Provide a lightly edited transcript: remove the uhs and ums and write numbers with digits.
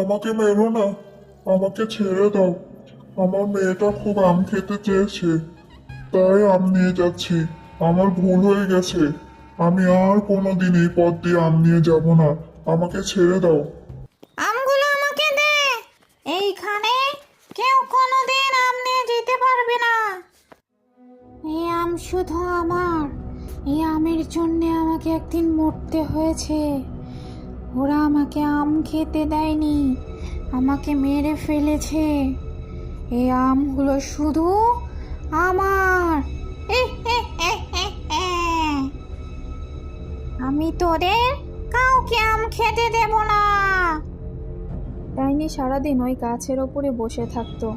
আমাকে মেরো না, আমাকে ছেড়ে দাও। আমার মেয়েটা খুব আম খেতে চেয়েছে, তাই আম নিয়ে যাচ্ছি। আমার ভুল হয়ে গেছে। আমি আর কোনোদিন এই পথ দিয়ে আম নিয়ে যাব না। আমাকে ছেড়ে দাও। আমগুলো আমাকে দে। এইখানে কেউ কোনোদিন আম নিয়ে যেতে পারবে না। এই আম শুধু আমার। এই আমের জন্য আমাকে একদিন মরতে হয়েছে। ওরা আমাকে আম খেতে দেয়নি, আমাকে মেরে ফেলেছে। এই আমগুলো শুধু আমার। আমি তোদের কাউকে আম খেতে দেব না। ডাইনি সারাদিন ওই গাছের ওপরে বসে থাকতো।